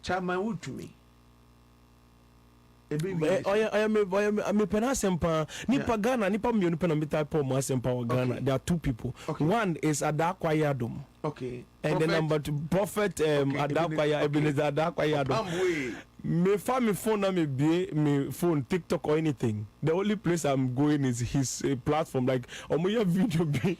Chama would to me. I am a penasempa. Nipa Ghana, Nipa Munipana Paul Masempa Ghana. There are two people. One is Adakwayadum. Okay. And the number two, Prophet Adakwaya Ebenezer Adakwayadum. Me find me phone na me phone TikTok or anything. The only place I'm going is his platform. Like omoya video be.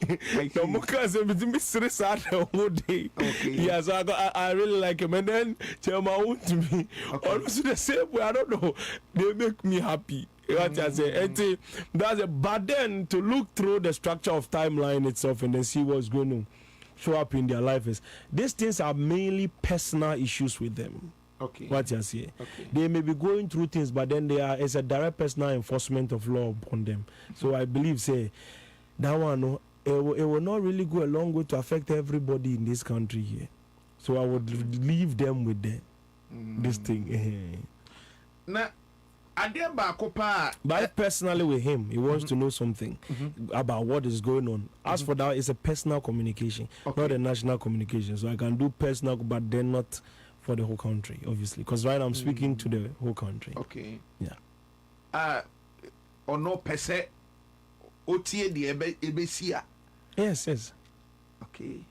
No say me serious all day. Yeah, so I really like him. And then tell my own to me. Also the same way. I don't know. They make me happy. What I say, that's a but then to look through the structure of timeline itself and then see what's going to show up in their lives. These things are mainly personal issues with them. Okay. What you say? Okay. They may be going through things, but then it's a direct personal enforcement of law upon them. So I believe, say, that one, it will not really go a long way to affect everybody in this country here. So I would leave them with this thing. Now, but personally with him, he wants to know something about what is going on. As for that, it's a personal communication, not a national communication. So I can do personal, but then not for the whole country, obviously, because right now I'm speaking to the whole country. Okay. Yeah. Or no pese otie the ebesia. Yes. Okay.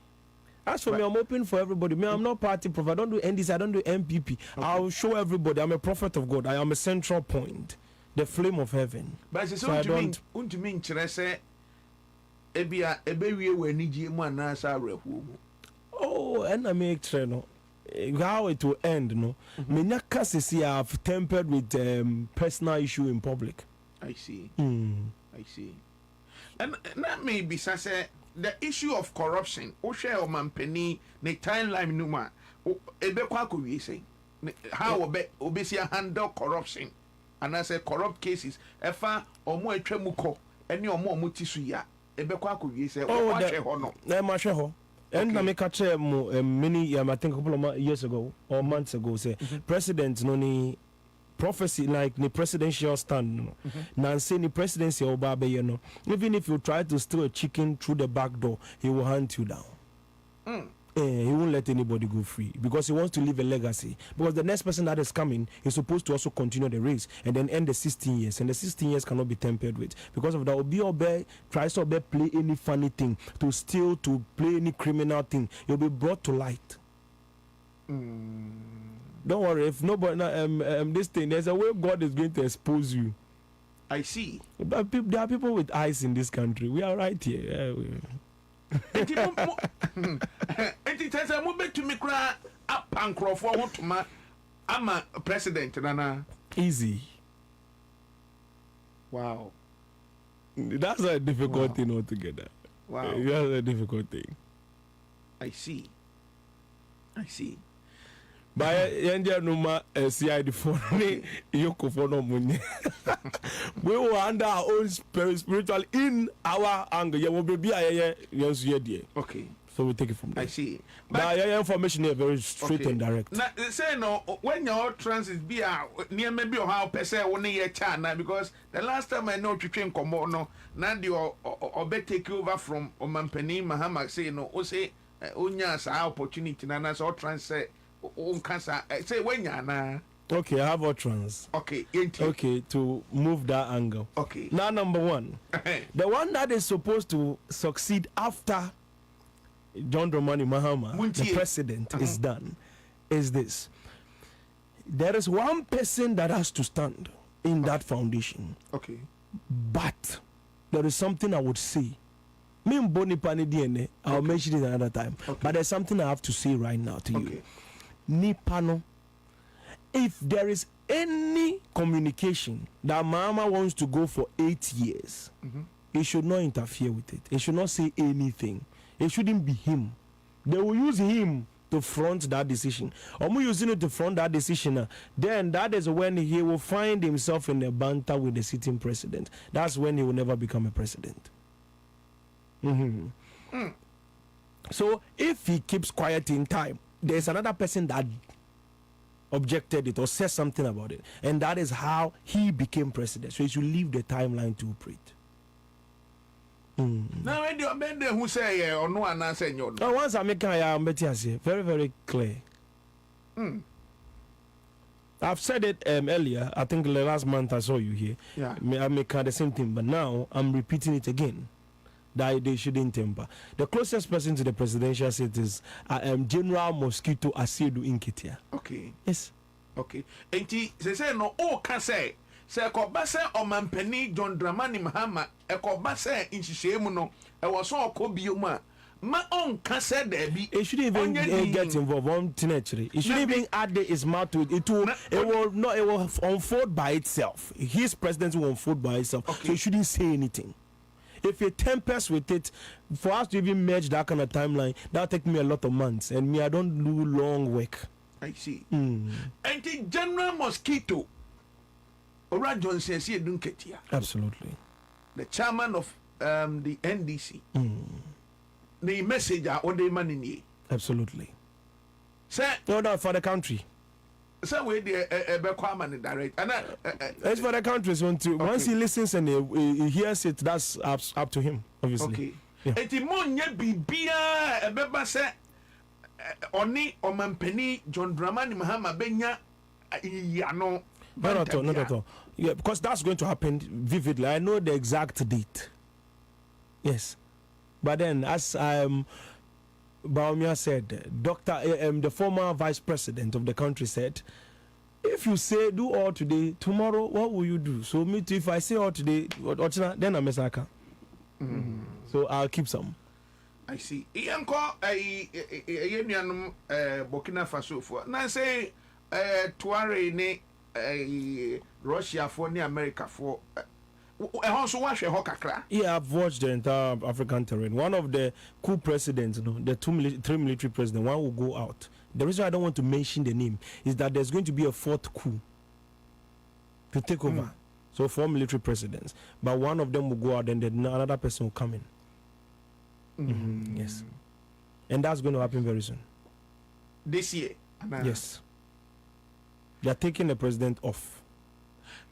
As for me, I'm open for everybody. Me, I'm not party prophet. I don't do NDC. I don't do MPP. Okay. I'll show everybody. I'm a prophet of God. I am a central point, the flame of heaven. But so I don't. Untumi nkyerese ebia ebewie wanigi mu anasa rehu. Oh, and I make try no. How it will end, no. Many cases have tempered with personal issue in public. I see. I see. And that may be say the issue of corruption. O share o mampeni ne timeline numa. Ebe kwa ko wi say. How obesia handle corruption and I say corrupt cases. Efa omo atwamu ko ene omo ti so ya. Ebe kwa ko wi say o wa hwe ho no. Na ma hwe ho. And I make a chair many I think a couple of years ago or months ago say president no ni prophecy like the presidential stand no now say the presidency oba be you know even if you try to steal a chicken through the back door he will hunt you down. He won't let anybody go free because he wants to leave a legacy. Because the next person that is coming is supposed to also continue the race and then end the 16 years. And the 16 years cannot be tempered with. Because of that, Obi tries to play any funny thing, to steal, to play any criminal thing. You'll be brought to light. Don't worry, if nobody, this thing, there's a way God is going to expose you. I see. But there are people with eyes in this country. We are right here. Enti tese mo betumi kra apankrofo hotuma ama president nana easy. Wow. That's a difficult thing altogether. Wow. That's a difficult thing. I see. By Yandia Numa Asiedu for Yoko for no money. We were under our own spiritual in our anger. You will be okay. So we take it from there. I see. But your information is very straight and direct. Now, say no, when your transit be out near maybe how per se 1 year China because the last time I know to train Komono, Nandi or bet take over from Omampeni Mahama say no, o say Unyas opportunity, and as all transit. Say when na okay, I have utterance. Okay, to move that angle. Okay. Now number one, the one that is supposed to succeed after John Dramani Mahama, the president, is done, is this. There is one person that has to stand in that foundation. Okay. But there is something I would say. I'll mention it another time. Okay. But there's something I have to say right now to you. Nipano, if there is any communication that Mahama wants to go for 8 years, he should not interfere with it. He should not say anything. It shouldn't be him. They will use him to front that decision. Or using it to front that decision, then that is when he will find himself in a banter with the sitting president. That's when he will never become a president. So if he keeps quiet in time, there's another person that objected it or said something about it, and that is how he became president. So he should leave the timeline to operate. Now when you bend who say or no one answer you. Once I make very, very clear. I've said it earlier. I think last month I saw you here. Yeah. I make the same thing, but now I'm repeating it again. That they shouldn't temper. The closest person to the presidential seat is General Mosquito Asiedu Nketiah. Okay. Yes. Okay. Enti say no o ka say ko say omampani John Dramani Mahama ko say nhihye mu no e wo so okobio mu a ma on ka say there be it shouldn't even get involved on teenage. It shouldn't even add his mouth to it. It will unfold by itself. His presidency will unfold by itself. Okay. So it shouldn't say anything. If it tempers with it, for us to even merge that kind of timeline, that'll take me a lot of months. And me, I don't do long work. I see. And the General Mosquito, Ora Johnson Asiedu Nketiah. Absolutely. The chairman of the NDC. The messenger or the man in here. Absolutely. Sir, no, for the country. So we the direct. And it's for the country. So once he listens and he hears it, that's up to him, obviously. Okay. Yeah. Eti monye bibia ebeba se oni omampani John Dramani Mahama benya yano. Not at all, not at all. Yeah, because that's going to happen vividly. I know the exact date. Yes. But then, as Baumia said, the former vice president of the country said, if you say do all today, tomorrow, what will you do? So me too, if I say all today, then I'm a sucker. So I'll keep some. I see. Iyanko Burkina Faso for. Now say Tuare ne Russia for ne America for. Yeah, I've watched the entire African terrain. One of the coup presidents, the three military presidents, one will go out. The reason I don't want to mention the name is that there's going to be a fourth coup to take over. So 4 military presidents, but one of them will go out and then another person will come in. Yes, and that's going to happen very soon. This year? Yes. They're taking the president off.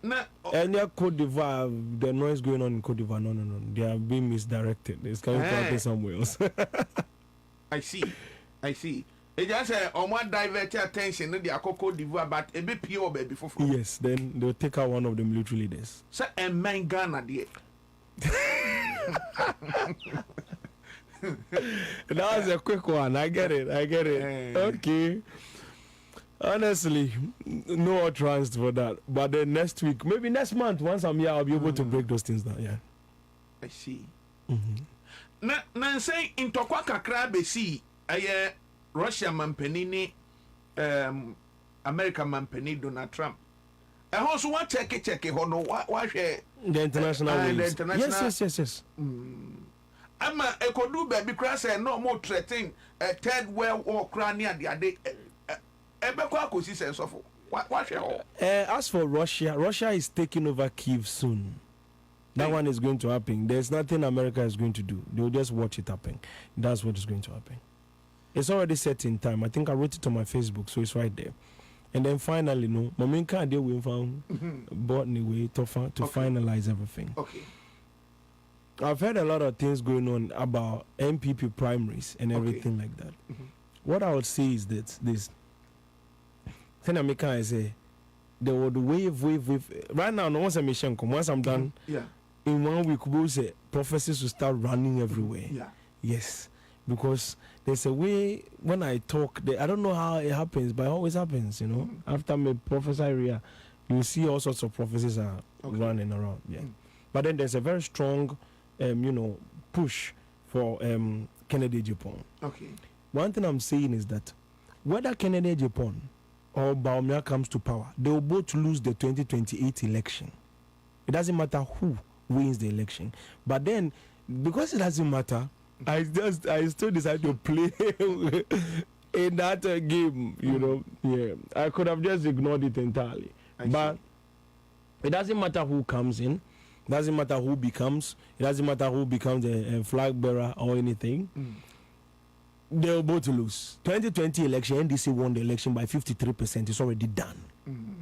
And Cote d'Ivoire, the noise going on in Cote d'Ivoire, no. They are being misdirected. It's coming from somewhere else. I see. It just one divert attention to the Cote d'Ivoire, but a bit pure baby for. Yes, then they'll take out one of the military leaders. So, and man Ghana, dear. That was a quick one. I get it. Okay. Honestly, no utterance for that. But then next week, maybe next month, once I'm here, I'll be able to break those things down. Yeah. I see. Na say in Tokwa kakra be see Russia mampeni America mampeni Donald Trump. I also want check no what the international ways. Yes. Ama ekodu baby crash no more threatening a third world war crania the ade. As for Russia is taking over Kyiv soon. That one is going to happen. There's nothing America is going to do. They'll just watch it happen. That's what is going to happen. It's already set in time. I think I wrote it on my Facebook, so it's right there. And then finally, Maminka they will found bought anyway to finalize everything. Okay. I've heard a lot of things going on about MPP primaries and everything like that. What I would say is that this. Then I say there would wave. Right now, no one's a mission. Once I'm done, in 1 week, we'll say prophecies will start running everywhere. Yeah. Yes, because there's a way when I talk. I don't know how it happens, but it always happens. After my prophesy area, you see all sorts of prophecies are running around. Yeah, but then there's a very strong, push for Kennedy Japan. Okay. One thing I'm saying is that whether Kennedy Japan or Baumia comes to power, they will both lose the 2028 election. It doesn't matter who wins the election. But then, because it doesn't matter, I still decided to play in that game, Yeah, I could have just ignored it entirely. But it doesn't matter who comes in. It doesn't matter who becomes. It doesn't matter who becomes a flag bearer or anything. They'll both lose. 2020 election, NDC won the election by 53%. It's already done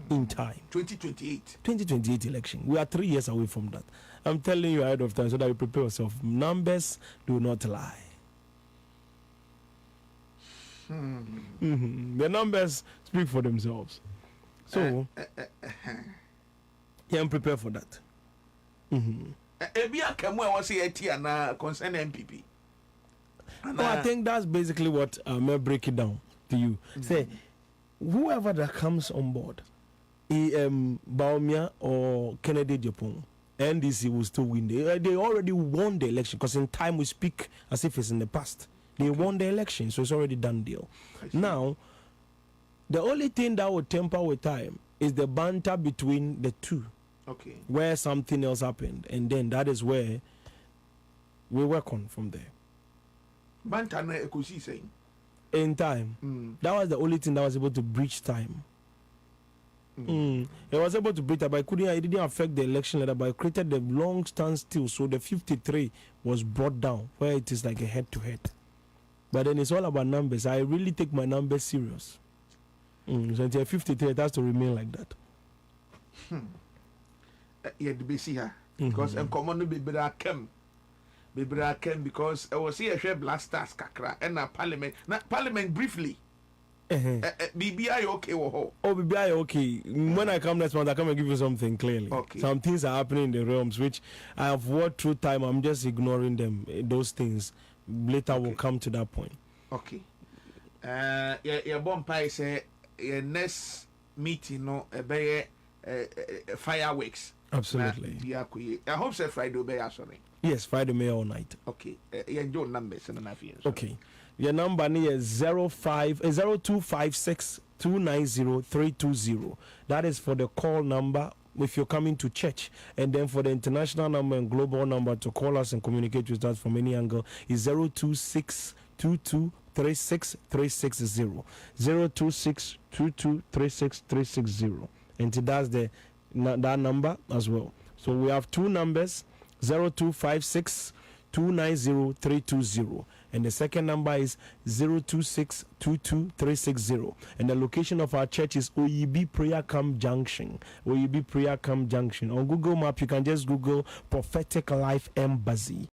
in time. 2028 election. We are 3 years away from that. I'm telling you ahead of time so that you prepare yourself. Numbers do not lie. The numbers speak for themselves. So, yeah, I'm prepared for that. Ebi akamu a wasi eti ana concern MPP. No, I think that's basically what I'll break it down to you. Say, whoever that comes on board, Baumia or Kennedy Japon, NDC will still win. They already won the election because in time we speak as if it's in the past. They won the election, so it's already done deal. Now, the only thing that will temper with time is the banter between the two. Okay. Where something else happened, and then that is where we work on from there. Banter na ekusi saying. In time, that was the only thing that was able to breach time. It was able to breach time, but it didn't affect the election letter, but it created the long standstill. So the 53 was brought down, where it is like a head-to-head. But then it's all about numbers. I really take my numbers serious. So until 53, it has to remain like that. Yeah, the BC here. Because I'm common to be better came. Because I was here share blasters kakra and na parliament briefly. BBI okay wo. Oh, BBI okay. When I come next month, I come and give you something clearly. Okay. Some things are happening in the realms which I have worked through time. I'm just ignoring them. Those things later will come to that point. Okay. Yeah, Bompire say your next meeting no fireworks. Absolutely. I hope say Friday will be sorry. Yes, Friday May all night. Okay. Your numbers and enough years. Okay. Your number is 0256 290 320. That is for the call number if you're coming to church. And then for the international number and global number to call us and communicate with us from any angle is 026 22 36 360. 026 22 36 360. And that's that number as well. So we have two numbers, 0256 290 320. And the second number is 026 22 360. And the location of our church is OEB Prayer Camp Junction. OEB Prayer Camp Junction. On Google Map, you can just Google Prophetic Life Embassy.